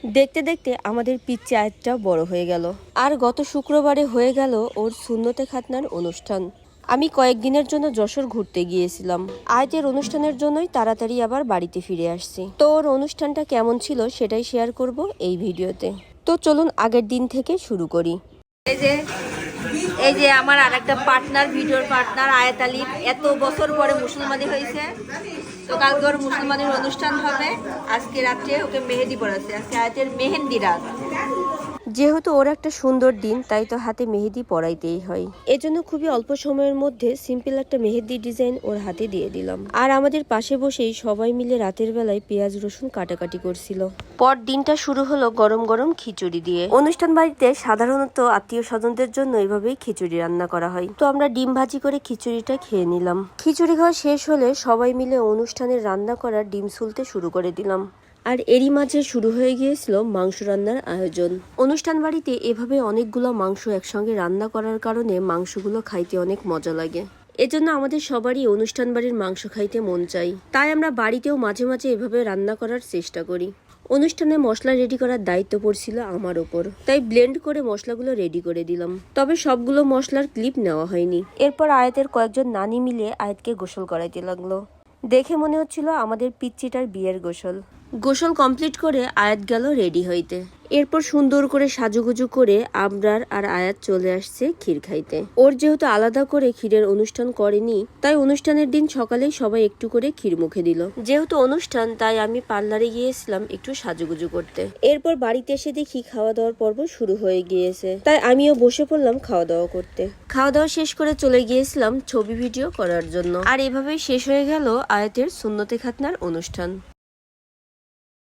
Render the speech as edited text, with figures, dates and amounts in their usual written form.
দেখতে দেখতে আমাদের পিচ্চি আয়াতটাও বড় হয়ে গেল। আর গত শুক্রবারে হয়ে গেল ওর সুন্নতে খাতনার অনুষ্ঠান। আমি কয়েকদিনের জন্য যশোর ঘুরতে গিয়েছিলাম। আয়াতের অনুষ্ঠানের জন্যই তাড়াতাড়ি আবার বাড়িতে ফিরে আসছি। তো ওর অনুষ্ঠানটা কেমন ছিল সেটাই শেয়ার করব এই ভিডিওতে। তো চলুন আগের দিন থেকে শুরু করি। এই যে আমার আর একটা পার্টনার, ভিডিওর পার্টনার আয়াত আলীর এত বছর পরে মুসলমানি হয়েছে। তো কালকে ওর মুসলমানের অনুষ্ঠান হবে। আজকে রাত্রে ওকে মেহেদি পড়াচ্ছে। আজকে আয়াতের মেহেন্দি রাত। যেহেতু ওর একটা সুন্দর দিন, তাই তো হাতে মেহেদি পরাইতেই হয়। এজন্য খুবই অল্প সময়ের মধ্যে সিম্পল একটা মেহেদি ডিজাইন ওর হাতে দিয়ে দিলাম। আর আমাদের পাশে বসেই সবাই মিলে রাতের বেলায় পেঁয়াজ রসুন কাটাকাটি করছিল। পর দিনটা শুরু হলো গরম গরম খিচুড়ি দিয়ে। অনুষ্ঠান বাড়িতে সাধারণত আত্মীয় স্বজনদের জন্য এইভাবেই খিচুড়ি রান্না করা হয়। তো আমরা ডিম ভাজি করে খিচুড়িটা খেয়ে নিলাম। খিচুড়ি খাওয়া শেষ হলে সবাই মিলে অনুষ্ঠানের রান্না করা ডিম সুলতে শুরু করে দিলাম। আর এরই মাঝে শুরু হয়ে গিয়েছিল মাংস রান্নার আয়োজন। অনুষ্ঠান বাড়িতে এভাবে অনেকগুলো মাংস একসঙ্গে রান্না করার কারণে মাংসগুলো খাইতে অনেক মজা লাগে। এজন্য আমাদের সবারই অনুষ্ঠান বাড়ির মাংস খাইতে মন চাই। তাই আমরা বাড়িতেও মাঝে মাঝে এভাবে রান্না করার চেষ্টা করি। অনুষ্ঠানে মশলা রেডি করার দায়িত্ব পড়ছিল আমার ওপর, তাই ব্লেন্ড করে মশলাগুলো রেডি করে দিলাম। তবে সবগুলো মশলার ক্লিপ নেওয়া হয়নি। এরপর আয়াতের কয়েকজন নানি মিলে আয়াতকে গোসল করাইতে লাগলো। দেখে মনে হচ্ছিল আমাদের পিচ্চিটার বিয়ের গোসল। গোসল কমপ্লিট করে আয়াত গেল রেডি হইতে। এরপর সুন্দর করে সাজুগুজু করে আবরার আর আয়াত চলে আসছে ক্ষীর খাইতে। ওর যেহেতু আলাদা করে ক্ষীরের অনুষ্ঠান করেনি, তাই অনুষ্ঠানের দিন সকালেই সবাই একটু করে ক্ষীর মুখে দিল। যেহেতু অনুষ্ঠান, তাই আমি পার্লারে গিয়েছিলাম একটু সাজুগুজু করতে। এরপর বাড়িতে এসে দেখি খাওয়া দাওয়ার পর্ব শুরু হয়ে গিয়েছে, তাই আমিও বসে পড়লাম খাওয়া দাওয়া করতে। খাওয়া দাওয়া শেষ করে চলে গিয়েছিলাম ছবি ভিডিও করার জন্য। আর এভাবেই শেষ হয়ে গেল আয়াতের সুন্নতে খাতনার অনুষ্ঠান।